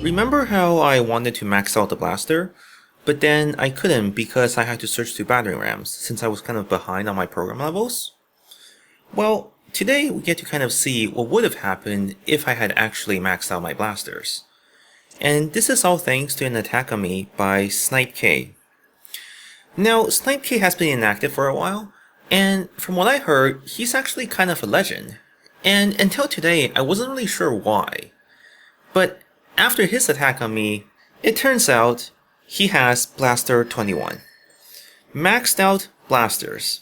Remember how I wanted to max out the blaster, but then I couldn't because I had to switch to battering rams since I was kind of behind on my program levels? Well, today we get to kind of see what would have happened if I had actually maxed out my blasters. And this is all thanks to an attack on me by SnipeK. Now, SnipeK has been inactive for a while, and from what I heard, he's actually kind of a legend. And until today, I wasn't really sure why. But after his attack on me, it turns out he has Blaster 21. Maxed out blasters.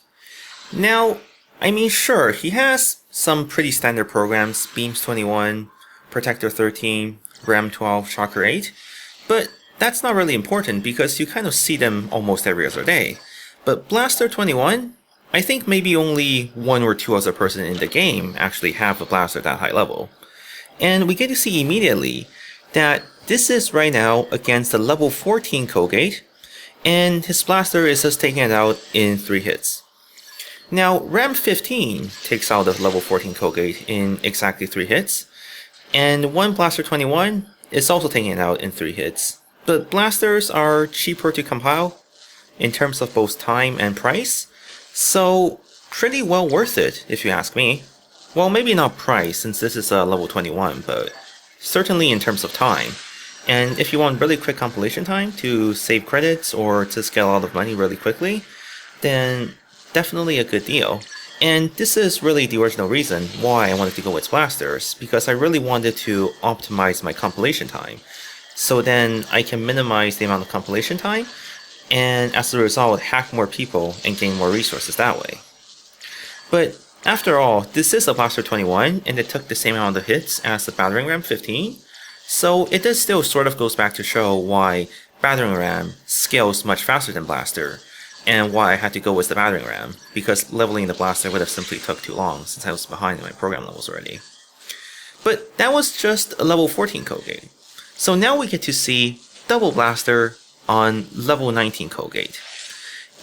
Now, I mean sure, he has some pretty standard programs, Beams 21, Protector 13, Ram 12, Shocker 8, but that's not really important because you kind of see them almost every other day. But Blaster 21, I think maybe only one or two other person in the game actually have a blaster at that high level. And we get to see immediately that this is right now against the level 14 Colgate, and his blaster is just taking it out in 3 hits. Now, Ram 15 takes out the level 14 Colgate in exactly 3 hits, and one Blaster 21 is also taking it out in 3 hits. But blasters are cheaper to compile in terms of both time and price, so pretty well worth it if you ask me. Well, maybe not price since this is a level 21, but certainly in terms of time. And if you want really quick compilation time to save credits or to scale out of money really quickly, then definitely a good deal. And this is really the original reason why I wanted to go with blasters, because I really wanted to optimize my compilation time. So then I can minimize the amount of compilation time, and as a result hack more people and gain more resources that way. But after all, this is a Blaster 21, and it took the same amount of hits as the Battering Ram 15, so it does still sort of goes back to show why Battering Ram scales much faster than Blaster, and why I had to go with the Battering Ram, because leveling the Blaster would have simply took too long since I was behind in my program levels already. But that was just a level 14 Colgate. So now we get to see Double Blaster on level 19 Colgate.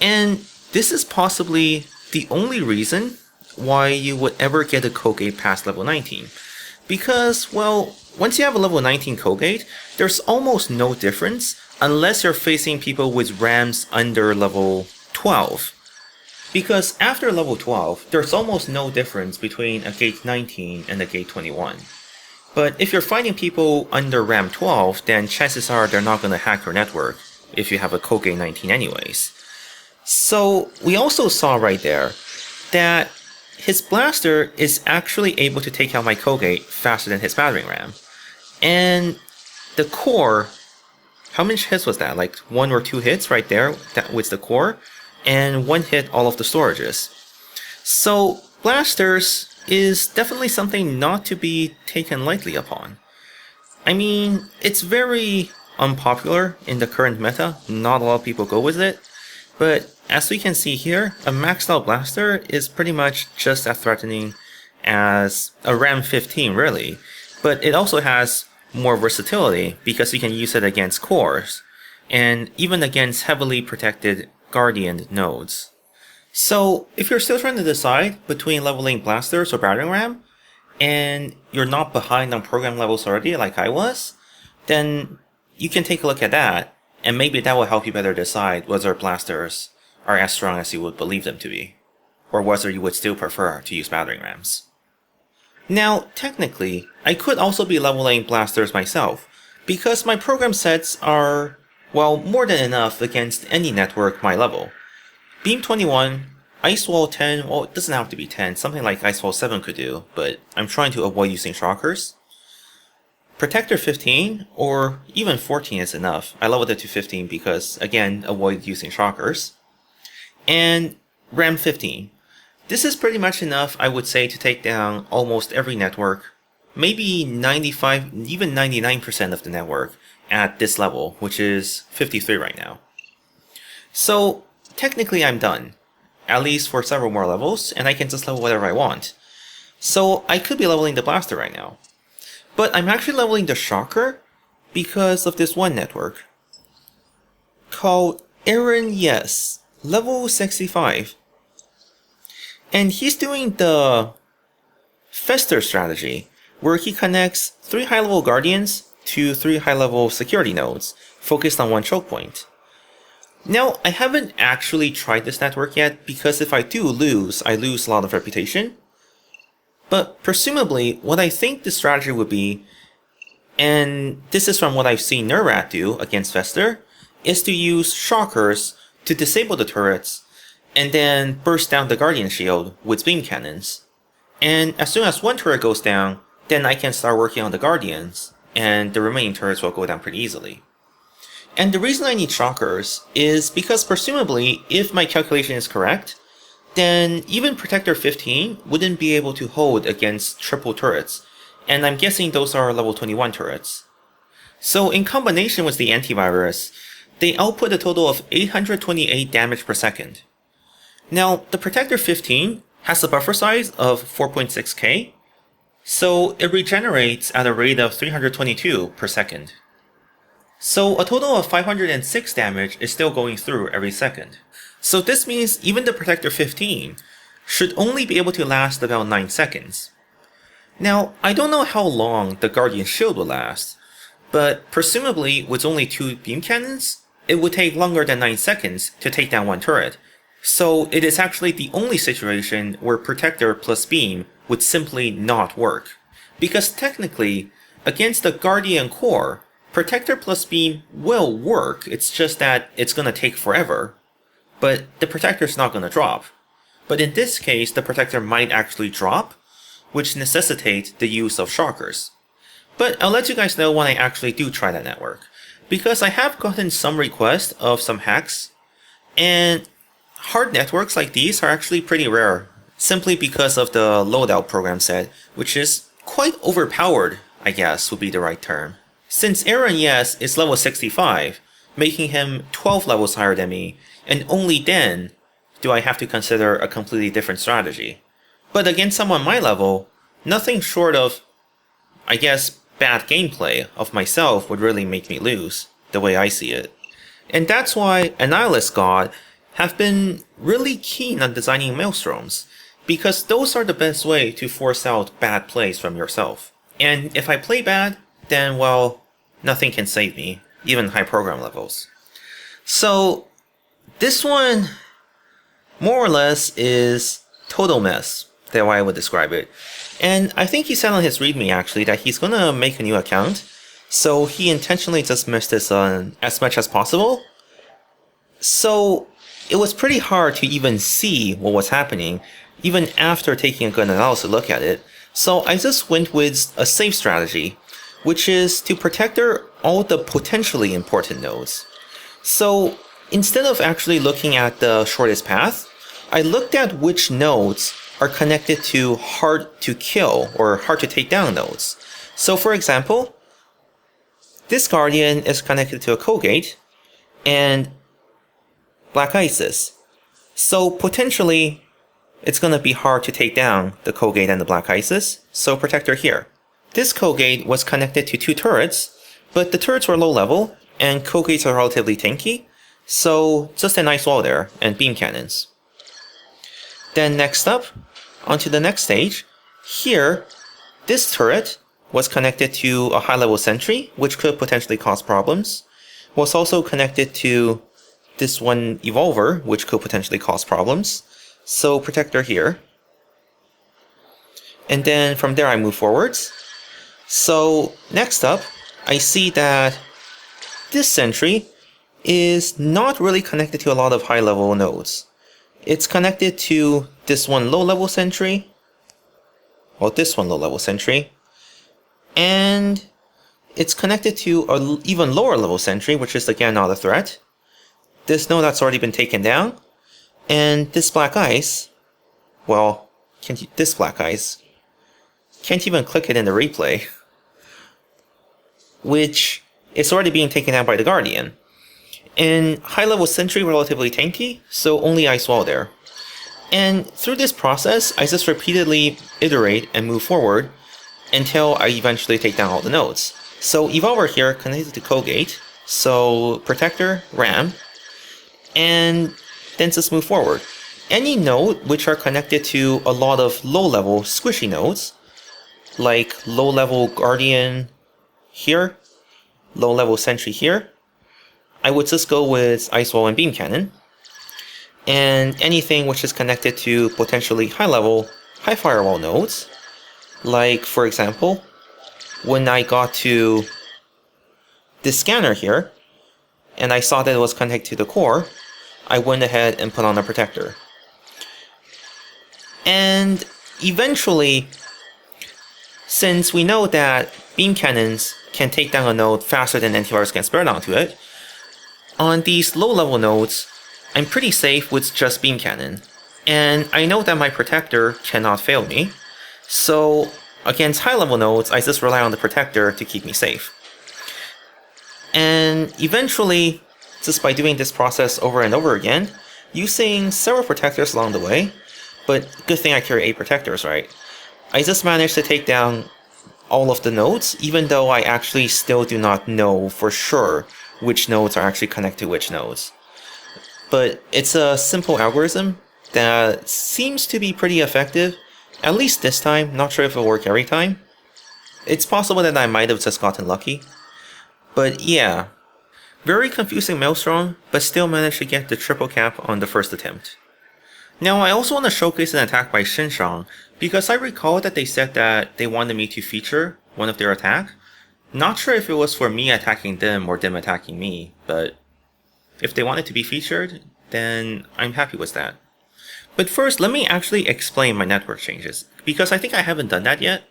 And this is possibly the only reason why you would ever get a Colgate past level 19. Because, well, once you have a level 19 Colgate, there's almost no difference unless you're facing people with Rams under level 12. Because after level 12, there's almost no difference between a Gate 19 and a Gate 21. But if you're fighting people under Ram 12, then chances are they're not going to hack your network if you have a Colgate 19 anyways. So we also saw right there that his blaster is actually able to take out my Colgate faster than his battering ram. And the core, how many hits was that? Like 1 or 2 hits right there that with the core, and 1 hit all of the storages. So blasters is definitely something not to be taken lightly upon. I mean, it's very unpopular in the current meta, not a lot of people go with it, but as we can see here, a maxed out blaster is pretty much just as threatening as a Ram 15 really, but it also has more versatility because you can use it against cores, and even against heavily protected Guardian nodes. So if you're still trying to decide between leveling blasters or battering ram, and you're not behind on program levels already like I was, then you can take a look at that, and maybe that will help you better decide whether blasters are as strong as you would believe them to be, or whether you would still prefer to use battering rams. Now, technically, I could also be leveling blasters myself, because my program sets are, well, more than enough against any network my level. Beam 21, Ice Wall 10, well, it doesn't have to be 10, something like Ice Wall 7 could do, but I'm trying to avoid using shockers. Protector 15, or even 14 is enough. I leveled it to 15 because, again, avoid using shockers. And Ram 15. This is pretty much enough, I would say, to take down almost every network, maybe 95, even 99% of the network at this level, which is 53 right now. So, technically I'm done, at least for several more levels, and I can just level whatever I want. So I could be leveling the blaster right now. But I'm actually leveling the shocker because of this one network called Erinyes, level 65. And he's doing the festr strategy, where he connects 3 high-level guardians to 3 high-level security nodes, focused on one choke point. Now, I haven't actually tried this network yet, because if I do lose, I lose a lot of reputation. But presumably, what I think the strategy would be, and this is from what I've seen Nerrat do against festr, is to use shockers to disable the turrets, and then burst down the Guardian shield with beam cannons. And as soon as one turret goes down, then I can start working on the Guardians, and the remaining turrets will go down pretty easily. And the reason I need shockers is because presumably, if my calculation is correct, then even Protector 15 wouldn't be able to hold against triple turrets, and I'm guessing those are level 21 turrets. So in combination with the antivirus, they output a total of 828 damage per second. Now, the Protector 15 has a buffer size of 4.6k, so it regenerates at a rate of 322 per second. So a total of 506 damage is still going through every second. So this means even the Protector 15 should only be able to last about 9 seconds. Now, I don't know how long the Guardian shield will last, but presumably with only 2 beam cannons, it would take longer than 9 seconds to take down one turret. So it is actually the only situation where Protector plus beam would simply not work. Because technically, against the Guardian core, Protector plus beam will work, it's just that it's gonna take forever. But the Protector's not gonna drop. But in this case, the Protector might actually drop, which necessitates the use of shockers. But I'll let you guys know when I actually do try that network, because I have gotten some requests of some hacks, and hard networks like these are actually pretty rare, simply because of the loadout program set, which is quite overpowered, I guess would be the right term. Since Erinyes is level 65, making him 12 levels higher than me, and only then do I have to consider a completely different strategy. But against someone my level, nothing short of, I guess, bad gameplay of myself would really make me lose, the way I see it. And that's why Annihilus God have been really keen on designing maelstorms, because those are the best way to force out bad plays from yourself. And if I play bad, then well, nothing can save me, even high program levels. So this one, more or less, is total mess, the way I would describe it. And I think he said on his readme actually that he's gonna make a new account, so he intentionally just missed this on as much as possible. So it was pretty hard to even see what was happening, even after taking a good analysis look at it. So I just went with a safe strategy, which is to Protector all the potentially important nodes. So instead of actually looking at the shortest path, I looked at which nodes are connected to hard to kill or hard to take down nodes. So for example, this Guardian is connected to a Colgate and Black Isis. So potentially it's going to be hard to take down the Colgate and the Black Isis, so Protector here. This Colgate was connected to 2 turrets, but the turrets were low level, and Colgates are relatively tanky, so just a nice wall there, and beam cannons. Then next up, onto the next stage, here, this turret was connected to a high level sentry, which could potentially cause problems, was also connected to this one Evolver, which could potentially cause problems, so Protector here. And then from there I move forwards. So next up, I see that this sentry is not really connected to a lot of high-level nodes. It's connected to this one low-level sentry, or this one low-level sentry, and it's connected to an even lower-level sentry, which is again not a threat. This node that's already been taken down, and this Black Ice, well, this Black Ice, can't even click it in the replay, which is already being taken down by the Guardian. And high-level sentry relatively tanky, so only Ice Wall there. And through this process, I just repeatedly iterate and move forward until I eventually take down all the nodes. So Evolver here connected to Colgate, so Protector, Ram, and then just move forward. Any node which are connected to a lot of low-level squishy nodes, like low-level Guardian here, low-level sentry here, I would just go with ice wall and beam cannon. And anything which is connected to potentially high-level, high firewall nodes, like for example, when I got to this scanner here, and I saw that it was connected to the core, I went ahead and put on a protector. And eventually, since we know that beam cannons can take down a node faster than antivirus can spread onto it, on these low-level nodes, I'm pretty safe with just beam cannon. And I know that my protector cannot fail me, so against high-level nodes, I just rely on the protector to keep me safe. And eventually, just by doing this process over and over again, using several protectors along the way, but good thing I carry 8 protectors, right? I just managed to take down all of the nodes, even though I actually still do not know for sure which nodes are actually connected to which nodes. But it's a simple algorithm that seems to be pretty effective, at least this time. Not sure if it'll work every time. It's possible that I might have just gotten lucky. But yeah, very confusing maelstorm, but still managed to get the triple cap on the first attempt. Now I also want to showcase an attack by Sengshung, because I recall that they said that they wanted me to feature one of their attack. Not sure if it was for me attacking them or them attacking me, but if they wanted to be featured, then I'm happy with that. But first, let me actually explain my network changes, because I think I haven't done that yet.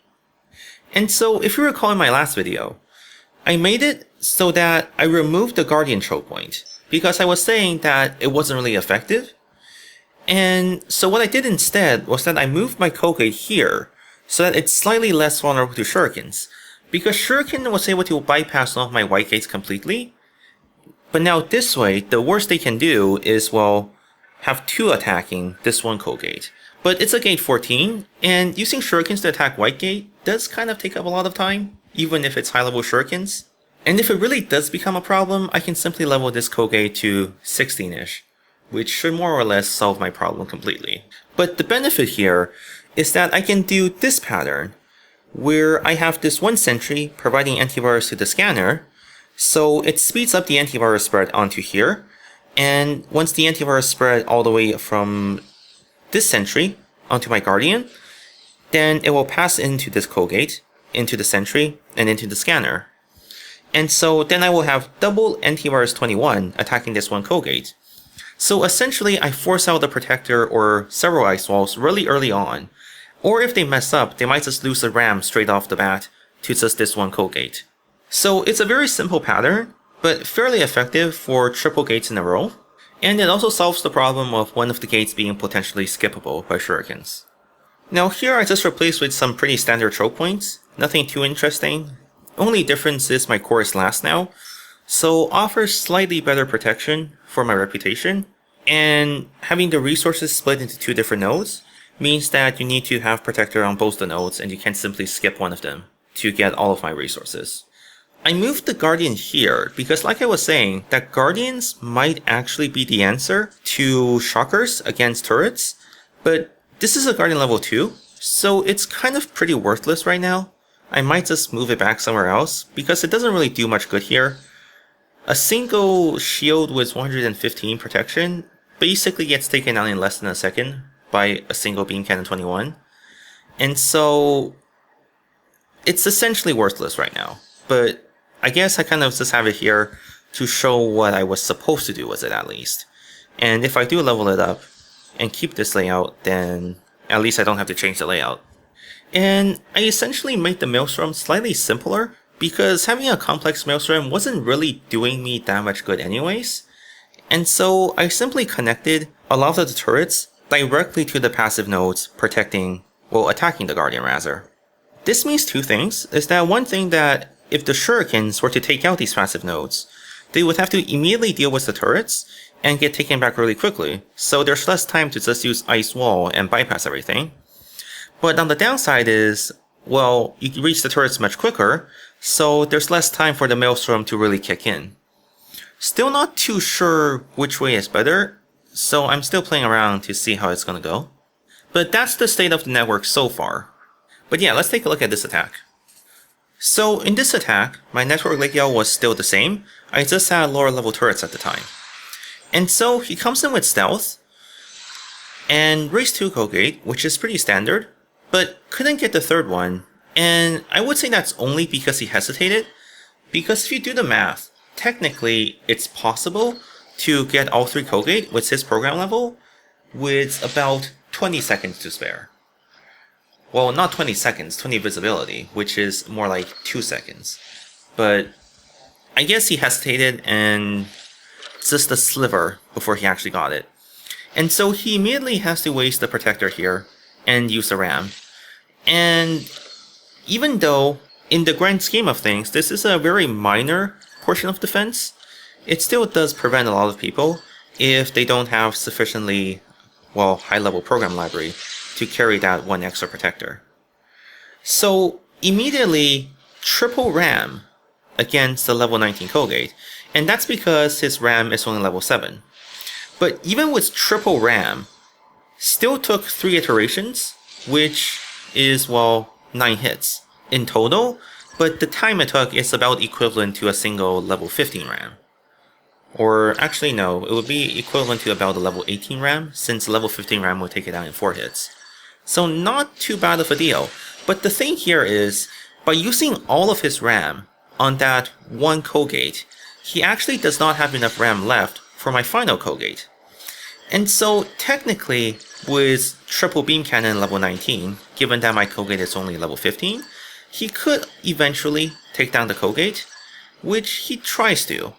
And so, if you recall in my last video, I made it so that I removed the Guardian choke point, because I was saying that it wasn't really effective. And so what I did instead was that I moved my Colgate here, so that it's slightly less vulnerable to shurikens, because shuriken was able to bypass all of my white gates completely. But now this way, the worst they can do is, well, have 2 attacking this one Colgate. But it's a gate 14, and using shurikens to attack white gate does kind of take up a lot of time, even if it's high-level shurikens. And if it really does become a problem, I can simply level this Colgate to 16-ish, which should more or less solve my problem completely. But the benefit here is that I can do this pattern, where I have this one sentry providing antivirus to the scanner, so it speeds up the antivirus spread onto here, and once the antivirus spread all the way from this sentry onto my Guardian, then it will pass into this Colgate, into the sentry, and into the scanner. And so then I will have double antivirus 21 attacking this one Colgate. So essentially I force out the protector or several ice walls really early on, or if they mess up, they might just lose the RAM straight off the bat to just this one Colgate. So it's a very simple pattern, but fairly effective for triple gates in a row, and it also solves the problem of one of the gates being potentially skippable by shurikens. Now here I just replaced with some pretty standard choke points, nothing too interesting. Only difference is my core is last now, so offers slightly better protection for my reputation, and having the resources split into 2 different nodes means that you need to have protector on both the nodes and you can't simply skip one of them to get all of my resources. I moved the Guardian here because, like I was saying, that Guardians might actually be the answer to shockers against turrets, but this is a Guardian level 2, so it's kind of pretty worthless right now. I might just move it back somewhere else because it doesn't really do much good here. A single shield with 115 protection basically gets taken down in less than a second by a single beam cannon 21, and so it's essentially worthless right now. But I guess I kind of just have it here to show what I was supposed to do with it at least. And if I do level it up and keep this layout, then at least I don't have to change the layout. And I essentially made the maelstorm slightly simpler because having a complex maelstorm wasn't really doing me that much good anyways. And so I simply connected a lot of the turrets directly to the passive nodes attacking the Guardian rather. This means 2 things, is that one thing that if the shurikens were to take out these passive nodes, they would have to immediately deal with the turrets and get taken back really quickly, so there's less time to just use ice wall and bypass everything. But on the downside is, well, you reach the turrets much quicker, so there's less time for the maelstorm to really kick in. Still not too sure which way is better, so I'm still playing around to see how it's gonna go. But that's the state of the network so far. But yeah, let's take a look at this attack. So in this attack, my network layout was still the same, I just had lower level turrets at the time. And so he comes in with stealth, and raised 2 Colgate, which is pretty standard, but couldn't get the third one, and I would say that's only because he hesitated, because if you do the math, technically it's possible to get all 3 Colgate with his program level with about 20 seconds to spare. Well, not 20 seconds, 20 visibility, which is more like 2 seconds. But I guess he hesitated and just a sliver before he actually got it. And so he immediately has to waste the protector here and use the ram. And even though, in the grand scheme of things, this is a very minor portion of defense, it still does prevent a lot of people if they don't have sufficiently, well, high-level program library to carry that 1 extra protector. So immediately, triple ram against the level 19 Colgate, and that's because his ram is only level 7. But even with triple ram, still took 3 iterations, which is, well, 9 hits in total, but the time it took is about equivalent to a single level 15 ram. Or actually no, it would be equivalent to about a level 18 ram, since level 15 ram would take it down in 4 hits. So not too bad of a deal. But the thing here is, by using all of his ram on that 1 Colgate, he actually does not have enough ram left for my final Colgate. And so technically, with triple beam cannon level 19, given that my Colgate is only level 15, he could eventually take down the Colgate, which he tries to.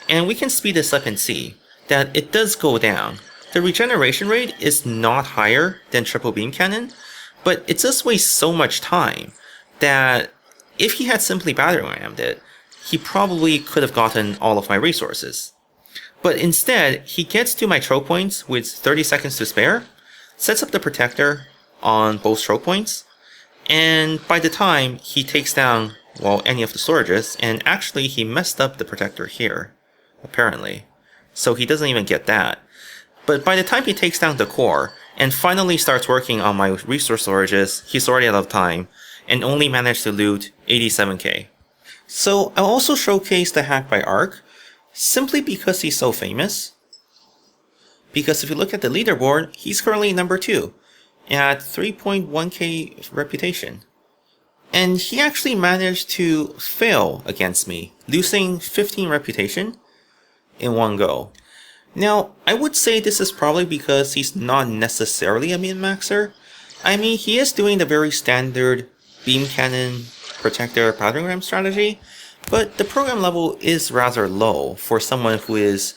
And we can speed this up and see that it does go down. The regeneration rate is not higher than triple beam cannon, but it just wastes so much time that if he had simply battery rammed it, he probably could have gotten all of my resources. But instead, he gets to my choke points with 30 seconds to spare, sets up the protector on both choke points, and by the time he takes down, well, any of the storages, and actually he messed up the protector here, apparently. So he doesn't even get that. But by the time he takes down the core, and finally starts working on my resource storages, he's already out of time, and only managed to loot 87k. So I'll also showcase the hack by Arc, simply because he's so famous. Because if you look at the leaderboard, he's currently number 2, at 3.1k reputation. And he actually managed to fail against me, losing 15 reputation in one go. Now, I would say this is probably because he's not necessarily a min-maxer. I mean, he is doing the very standard beam cannon protector battering ram strategy, but the program level is rather low for someone who is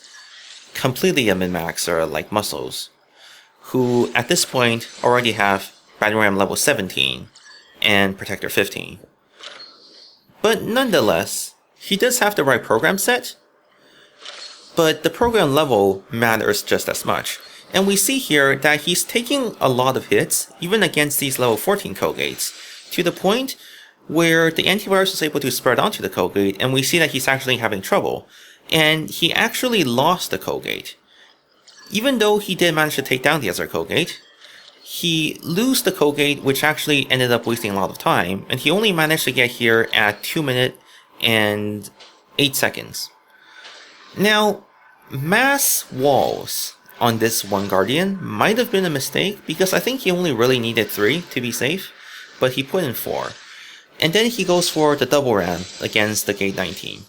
completely a min-maxer like Muscles, who at this point already have battering ram level 17 and protector 15. But nonetheless, he does have the right program set, but the program level matters just as much. And we see here that he's taking a lot of hits, even against these level 14 Colgates, to the point where the antivirus is able to spread onto the Colgate, and we see that he's actually having trouble. And he actually lost the Colgate. Even though he did manage to take down the other Colgate, he lost the Colgate, which actually ended up wasting a lot of time, and he only managed to get here at 2 minutes and 8 seconds. Now, mass walls on this one Guardian might have been a mistake, because I think he only really needed 3 to be safe, but he put in 4. And then he goes for the double ram against the Gate 19,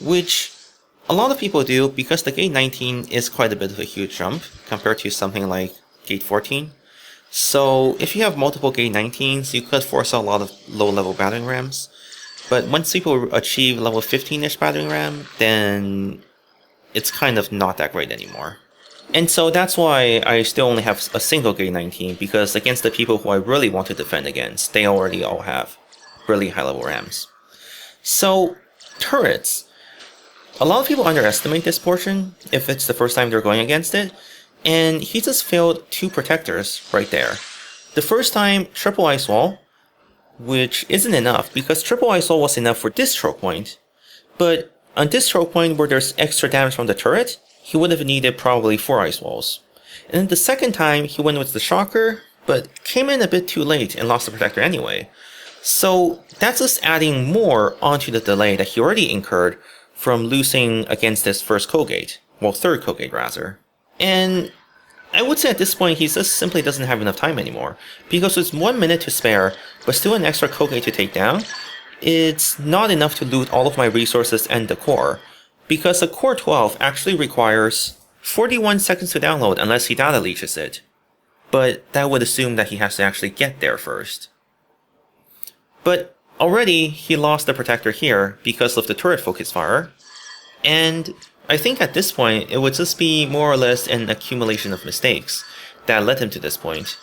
which a lot of people do because the Gate 19 is quite a bit of a huge jump compared to something like Gate 14. So if you have multiple Gate 19s, you could force out a lot of low-level battering rams. But once people achieve level 15-ish battering ram, then it's kind of not that great anymore. And so that's why I still only have a single Gate 19, because against the people who I really want to defend against, they already all have really high-level rams. So, turrets. A lot of people underestimate this portion if it's the first time they're going against it, and he just failed 2 protectors right there. The first time, triple ice wall, which isn't enough, because triple ice wall was enough for this choke point, but on this choke point where there's extra damage from the turret, he would have needed probably 4 ice walls. And then the second time, he went with the shocker, but came in a bit too late and lost the protector anyway. So that's just adding more onto the delay that he already incurred from losing against this first Colgate. Well, third Colgate rather. And I would say at this point he just simply doesn't have enough time anymore, because there's 1 minute to spare, but still an extra Colgate to take down. It's not enough to loot all of my resources and the core, because the core 12 actually requires 41 seconds to download unless he data leaches it. But that would assume that he has to actually get there first. But already he lost the protector here because of the turret focus fire, and I think at this point it would just be more or less an accumulation of mistakes that led him to this point,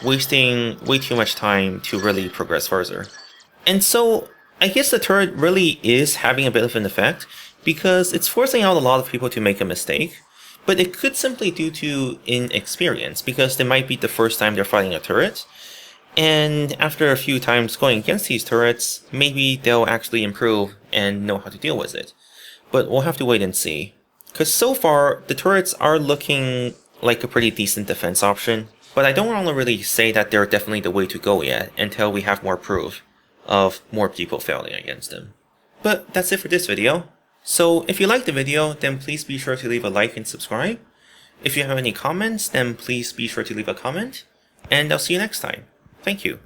wasting way too much time to really progress further. And so I guess the turret really is having a bit of an effect, because it's forcing out a lot of people to make a mistake, but it could simply due to inexperience, because they might be the first time they're fighting a turret, and after a few times going against these turrets, maybe they'll actually improve and know how to deal with it. But we'll have to wait and see. Because so far, the turrets are looking like a pretty decent defense option, but I don't want to really say that they're definitely the way to go yet until we have more proof of more people failing against them. But that's it for this video. So if you liked the video, then please be sure to leave a like and subscribe. If you have any comments, then please be sure to leave a comment, and I'll see you next time. Thank you.